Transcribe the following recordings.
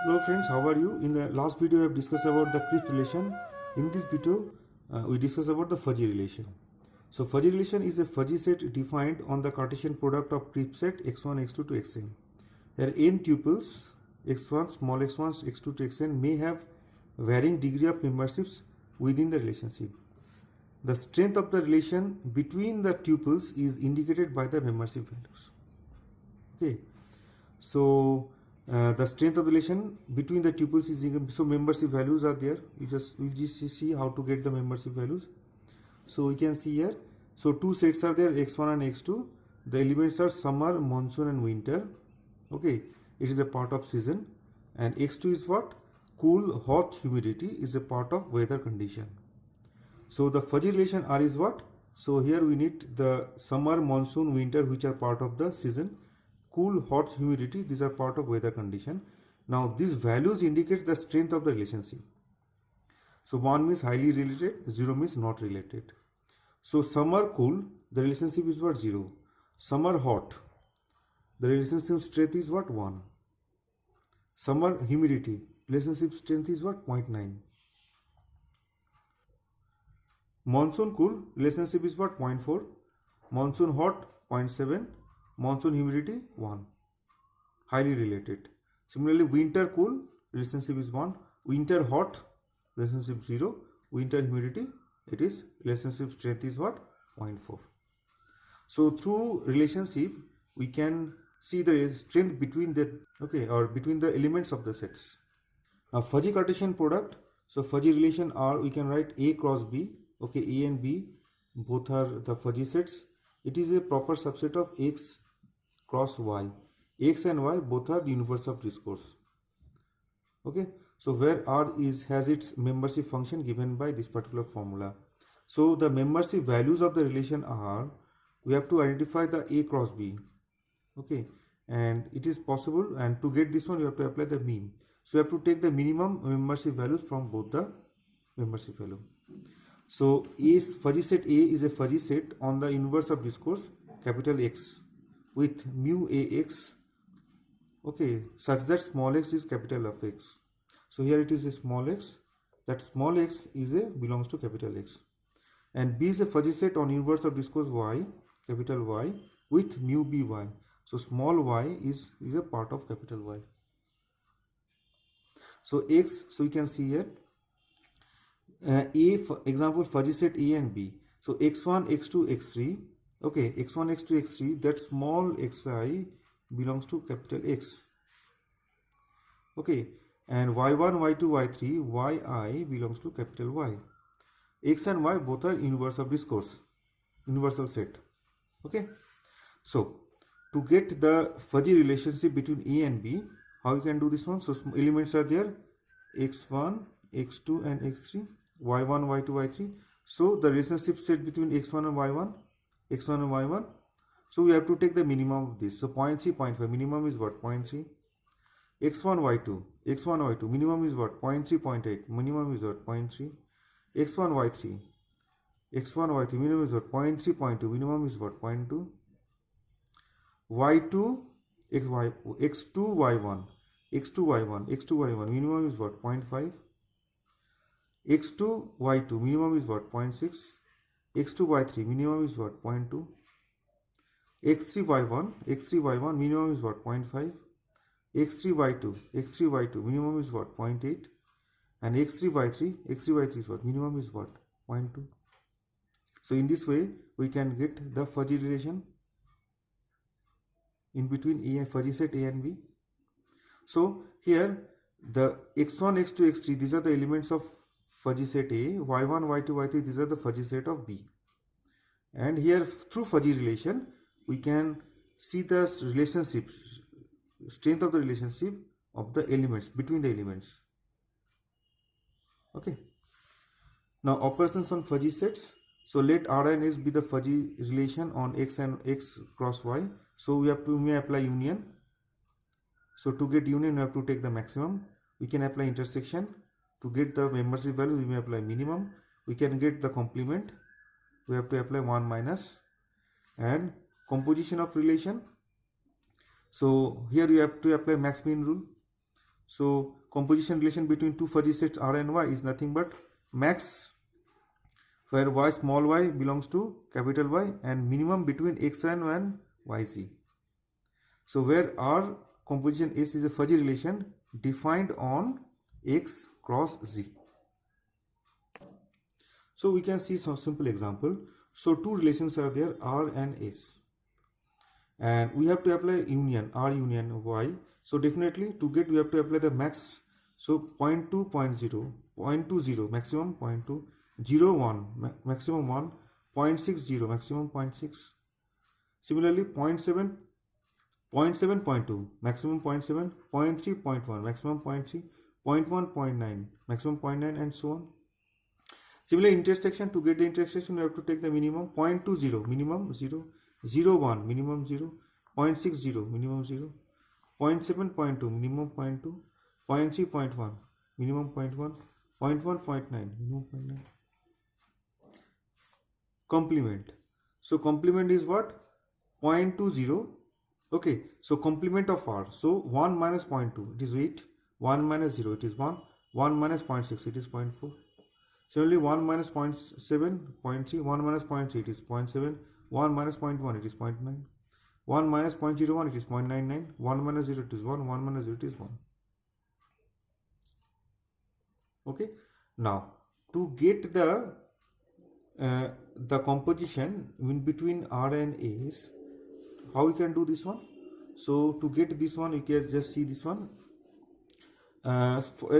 Hello friends, how are you? In the last video, we have discussed about the crisp relation. In this video, we discuss about the fuzzy relation. So fuzzy relation is a fuzzy set defined on the Cartesian product of crisp set x1, x2 to xn. Where n tuples x1, small x1, x2 to xn may have varying degree of memberships within the relationship. The strength of the relation between the tuples is indicated by the membership values. Okay. So the strength of relation between the tuples is so membership values are there. We just see how to get the membership values. So we can see here. So two sets are there, x1 and x2. The elements are summer, monsoon, and winter. Okay, it is a part of season. And x2 is what? Cool, hot, humidity is a part of weather condition. So the fuzzy relation R is what? So here we need the summer, monsoon, winter, which are part of the season. Cool, hot, humidity, these are part of weather condition. Now these values indicate the strength of the relationship. So 1 means highly related, 0 means not related. So summer cool, the relationship is what? 0. Summer hot, the relationship strength is what? 1. Summer humidity, relationship strength is what? 0.9. Monsoon cool, relationship is what? 0.4. Monsoon hot, 0.7. Monsoon humidity, 1. Highly related. Similarly, winter cool, relationship is 1. Winter hot, relationship 0. Winter humidity, it is relationship strength is what? 0.4. So through relationship, we can see the strength between the between the elements of the sets. Now fuzzy Cartesian product. So fuzzy relation R, we can write A cross B. Okay, A and B both are the fuzzy sets. It is a proper subset of X cross Y. X and Y both are the universe of discourse. Okay, so where R has its membership function given by this particular formula. So the membership values of the relation R, we have to identify the A cross B. Okay, and it is possible, and to get this one you have to apply the mean. So you have to take the minimum membership values from both the membership value. So fuzzy set A is a fuzzy set on the inverse of discourse capital X with mu AX, okay, such that small x is capital of X. So here it is a small x, that small x belongs to capital X. And B is a fuzzy set on inverse of discourse Y, capital Y, with mu BY. So small y is a part of capital Y. So X, so you can see here for example fuzzy set A and B. So x1, x2, x3. Okay, x1, x2, x3. That small xi belongs to capital X. Okay, and y1, y2, y3, yi belongs to capital Y. X and Y both are inverse of discourse, universal set. Okay, so to get the fuzzy relationship between A and B, how you can do this one? So elements are there, x1, x2 and x3, y1, y2, y3. So the relationship set between x1 and y1, x1 and y1. So we have to take the minimum of this. So 0.3, 0.5, minimum is what? 0.3. x1, y2, x1, y2, minimum is what? 0.3, 0.8, minimum is what? 0.3. x1, y3, x1, y3, minimum is what? 0.3, 0.2, minimum is what? 0.2. y2, x2, y1, x2, y1, x2, y1, minimum is what? 0.5. x2, y2, minimum is what? 0.6. x2, y3, minimum is what? 0.2. x3, y1, x3, y1, minimum is what? 0.5. x3, y2, x3, y2, minimum is what? 0.8. And x3, y3, x3, y3 is what? Minimum is what? 0.2. So in this way, we can get the fuzzy relation in between A and fuzzy set A and B. So here the x1, x2, x3, these are the elements of fuzzy set A, y1, y2, y3, these are the fuzzy set of B. And here through fuzzy relation, we can see the relationship, strength of the relationship of the elements, between the elements. Okay. Now operations on fuzzy sets. So let R and S be the fuzzy relation on X and X cross Y. So we may apply union. So to get union, we have to take the maximum. We can apply intersection. To get the membership value, we may apply minimum. We can get the complement. We have to apply 1 minus. And composition of relation. So here you have to apply max mean rule. So composition relation between two fuzzy sets R and Y is nothing but max, where Y small y belongs to capital Y, and minimum between X1 and YZ. So where R composition S is a fuzzy relation defined on X cross Z. So we can see some simple example. So two relations are there, R and S, and we have to apply union, R union Y. So definitely to get, we have to apply the max. So 0.2, 0.0, 0.20 maximum 0.2, 0, 1 maximum 1, 0.60 maximum 0.6. Similarly 0.7, 0.7, 0.2 maximum 0.7, 0.3, 0.1 maximum 0.3, 0.1, 0.9 maximum 0.9, and so on. Similarly, intersection, to get the intersection, we have to take the minimum 0.20 minimum 0, 0, 1 minimum 0, 0.60 minimum 0, 0.7, 0.2 minimum 0.2, 0.3, 0.1 minimum 0.1, 0.1, 0.9 minimum 0.9. Complement. So complement is what? 0.20. Okay, so complement of R. So 1 minus 0.2, it is 8. 1 minus 0, it is 1. 1 minus 0.6, it is 0.4. Similarly, 1 minus 0.7, 0.3, 1 minus 0.3, it is 0.7, 1 minus 0.1, it is 0.9, 1 minus 0.01, it is 0.99, 1 minus 0, it is 1, 1 minus 0, it is 1. Okay, now to get the composition in between R and S, how we can do this one? So to get this one, you can just see this one.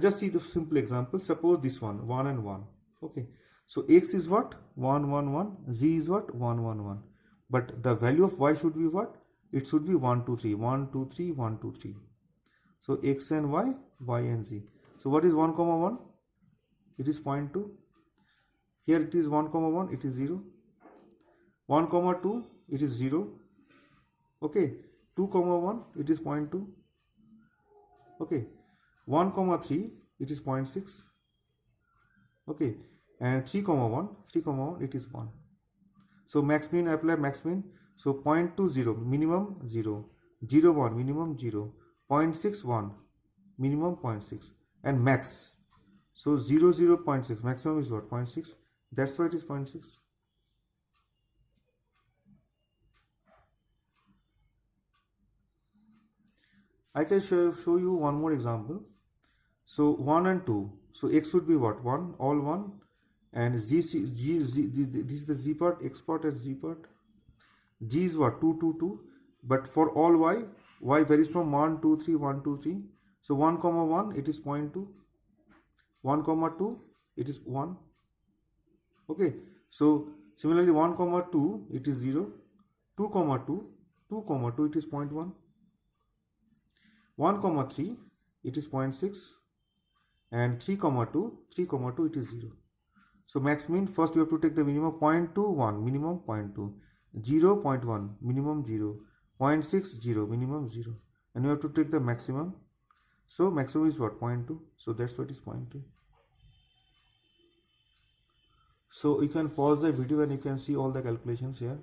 Just see the simple example. Suppose this one 1 and 1. Okay, so X is what? 1, 1, 1. Z is what? 1, 1, 1. But the value of Y should be what? It should be 1, 2, 3. 1, 2, 3, 1, 2, 3. So X and Y, Y and Z. So what is 1, 1? It is 0.2. Here it is 1, 1, it is 0. 1, 2, it is 0. Okay, 2, 1, it is 0.2. Okay, 1, 3, it is 0.6. Okay, and 3, 1, 3, 1, it is 1. So max min, apply max min. So 0.20 minimum 0, 0, 1 minimum 0, 0.61 minimum 0.6, and max. So 0, 0, 0.6, maximum is what? 0.6. That's why it is 0.6. I can show you one more example. So 1 and 2. So X should be what? 1, all 1. And this is the Z part, X part as Z part. G is what? 2, 2, 2. But for all Y, Y varies from 1, 2, 3, 1, 2, 3. So 1, 1, it is 0.2. 1, 2, it is 1. Okay. So similarly 1, 2, it is 0. 2, 2, 2, 2, it is 0.1. 1, 3, it is 0.6. And 3, 2, 3, 2, it is 0. So max min, first you have to take the minimum 0.21, minimum 0.2, 0, 0.1, minimum 0, 0.6, 0, minimum 0. And you have to take the maximum. So maximum is what? 0.2. So that's what is 0.2. So you can pause the video and you can see all the calculations here.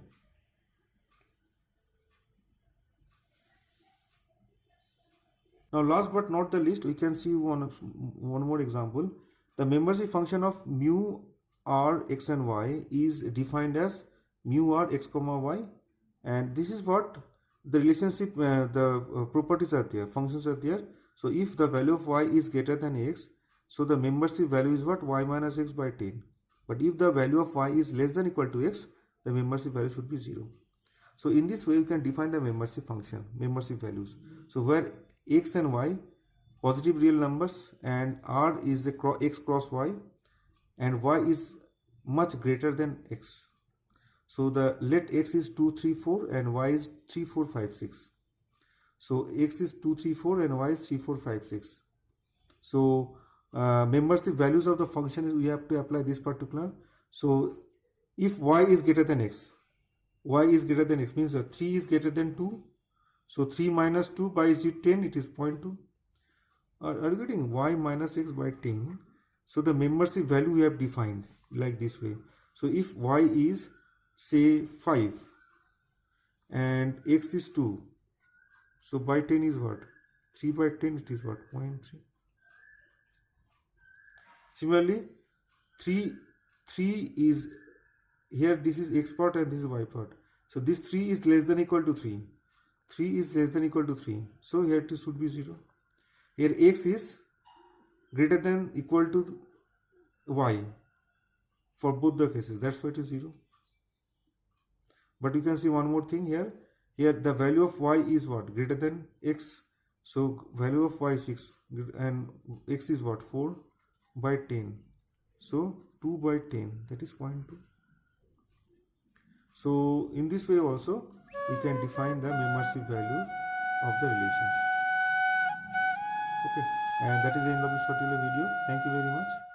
Now last but not the least, we can see one more example. The membership function of mu r x and y is defined as mu r x comma y, and this is what the relationship, properties are there, functions are there. So if the value of y is greater than x, so the membership value is what? Y minus x by 10. But if the value of y is less than equal to x, the membership value should be 0. So in this way, we can define the membership function, membership values. So where x and y positive real numbers, and r is x cross y, and y is much greater than x. So the let x is 2, 3, 4 and y is 3, 4, 5, 6. So x is 2, 3, 4 and y is 3, 4, 5, 6. So membership values of the function is, we have to apply this particular. So if y is greater than x, y is greater than x means 3 is greater than 2. So 3 minus 2 by 10, it is 0.2. Are you getting? Y minus x by 10. So the membership value we have defined like this way. So if y is say 5 and x is 2, so by 10 is what? 3 by 10, it is what, 0.3. Similarly, 3 is here, this is x part and this is y part. So this 3 is less than equal to 3. 3 is less than equal to 3. So here it should be 0. Here x is greater than equal to y for both the cases. That's why it is 0. But you can see one more thing here. Here the value of y is what? Greater than x. So value of y is 6 and x is what? 4 by 10. So 2 by 10, that is 0.2. So in this way also we can define the membership value of the relations. Okay, and that is the end of this particular video. Thank you very much.